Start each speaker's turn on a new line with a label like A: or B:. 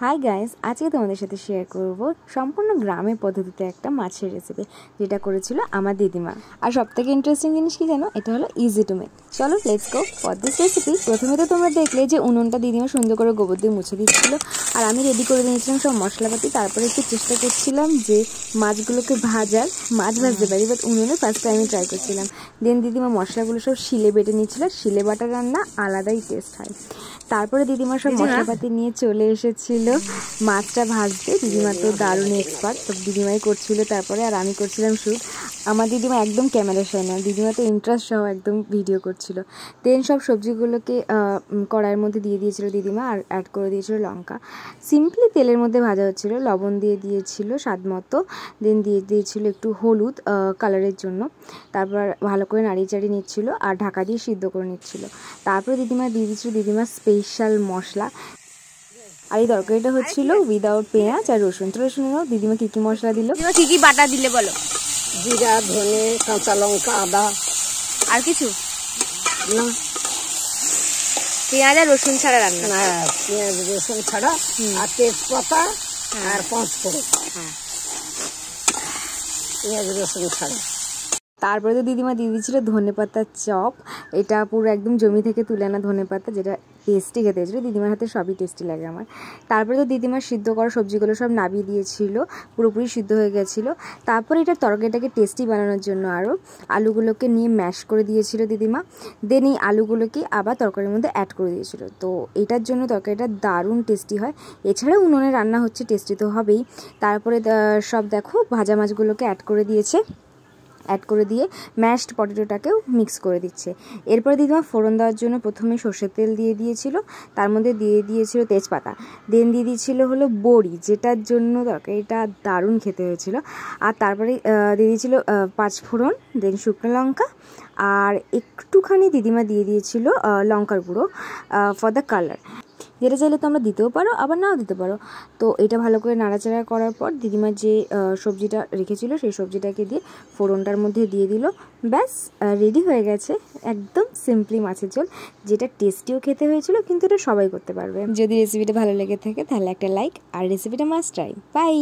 A: Hi guys, আজকে তোমাদের সাথে শেয়ার করব সম্পূর্ণ গ্রামের পদ্ধতিতে একটা মাছের রেসিপি যেটা করেছিল আমার দিদিমা। আর সবথেকে ইন্টারেস্টিং জিনিস কি জানো, এটা হলো ইজি টু মেক। চলো let's go for this recipe. প্রথমে তো তোমরা দেখলে যে উনুনটা দিদিমা সুন্দর করে গোবর দিয়ে মুছে দিচ্ছিল, আর আমি রেডি করে দিয়েছিলাম সব মশলাপাতি। তারপরে একটু চেষ্টা করছিলাম যে মাছগুলোকে মাছ ভাজতে পারি, বাট উনুনে ফার্স্ট টাইমে ট্রাই করছিলাম। দেন দিদিমা মশলাগুলো সব শিলে বেটে নিচ্ছিল। শিলে বাটা রান্না আলাদাই টেস্ট হয়। তারপরে দিদিমা সব মশলাপাতি নিয়ে চলে এসেছিল মাছটা ভাজতে। দিদিমা তো দারুণ এক্সপার্ট, সব দিদিমাই করছিল তারপরে, আর আমি করছিলাম শ্যুট। আমার দিদিমা একদম ক্যামেরা শাই না, দিদিমা তো ইন্টারেস্ট সহ একদম ভিডিও করছিল। দেন সব সবজিগুলোকে কড়াইয়ের মধ্যে দিয়ে দিয়েছিল দিদিমা, আর অ্যাড করে দিয়েছিল লঙ্কা। সিম্পলি তেলের মধ্যে ভাজা হচ্ছিলো, লবণ দিয়ে দিয়েছিল স্বাদ মতো। দেন দিয়ে দিয়েছিল একটু হলুদ কালারের জন্য। তারপর ভালো করে নাড়িয়ে চাড়িয়ে নিচ্ছিল আর ঢাকা দিয়ে সিদ্ধ করে নিচ্ছিল। তারপরে দিদিমা দিয়ে দিচ্ছিল দিদিমার স্পেশাল মশলা। আর এই তরকারিটা হচ্ছিল উইদাউট পেঁয়াজ আর রসুন। তো রসুন দিদিমা কী কী মশলা দিল,
B: কি কি বাটা দিলে বলো?
C: জিরা, ধনে, কাঁচা লঙ্কা, আদা।
B: আর কিছু
C: না,
B: পেঁয়াজ আর রসুন ছাড়া রান্না?
C: না, পেঁয়াজ রসুন ছাড়া। আর তেজপাতা আর পাঁচফোড়ন, পেঁয়াজ রসুন ছাড়া।
A: তারপরে তো দিদিমা দিয়ে দিয়েছিল ধনেপাতার চপ। এটা পুরো একদম জমি থেকে তুলে আনা ধনেপাতা, যেটা টেস্টি খেতে হয়েছিলো। দিদিমার হাতে সবই টেস্টি লাগে আমার। তারপরে তো দিদিমা সিদ্ধ করা সবজিগুলো সব নামিয়ে দিয়েছিল, পুরোপুরি সিদ্ধ হয়ে গেছিলো। তারপরে এটা তরকারিটাকে টেস্টি বানানোর জন্য আরও আলুগুলোকে নিয়ে ম্যাশ করে দিয়েছিল দিদিমা। দেন এই আলুগুলোকে আবার তরকারির মধ্যে অ্যাড করে দিয়েছিল। তো এটার জন্য তরকারিটা দারুণ টেস্টি হয়। এছাড়াও উনুনে রান্না হচ্ছে, টেস্টি তো হবেই। তারপরে সব দেখো ভাজা মাছগুলোকে অ্যাড করে দিয়ে ম্যাশড পটেটোটাকেও মিক্স করে দিচ্ছে। এরপরে দিদিমা ফোড়ন দেওয়ার জন্য প্রথমে সর্ষের তেল দিয়ে দিয়েছিল, তার মধ্যে দিয়ে দিয়েছিল তেজপাতা। দেন দিয়ে দিয়েছিল হলো বড়ি, যেটার জন্য তরকারিটা দারুণ খেতে হয়েছিল। আর তারপরে দিয়ে দিয়েছিল পাঁচফোড়ন, দেন শুকনো লঙ্কা, আর একটুখানি দিদিমা দিয়ে দিয়েছিল লঙ্কার গুঁড়ো ফর দ্য কালার। যেটা চাইলে তো আমরা দিতেও পারো, আবার নাও দিতে পারো। তো এটা ভালো করে নাড়াচাড়া করার পর দিদিমা যে সবজিটা রেখেছিল সেই সবজিটাকে দিয়ে ফোড়নটার মধ্যে দিয়ে দিল। ব্যাস রেডি হয়ে গেছে একদম সিম্পলি মাছের ঝোল, যেটা টেস্টিও খেতে হয়েছিল। কিন্তু এটা সবাই করতে পারবে। যদি রেসিপিটা ভালো লেগে থাকে তাহলে একটা লাইক, আর রেসিপিটা মাস্ট ট্রাই। বাই।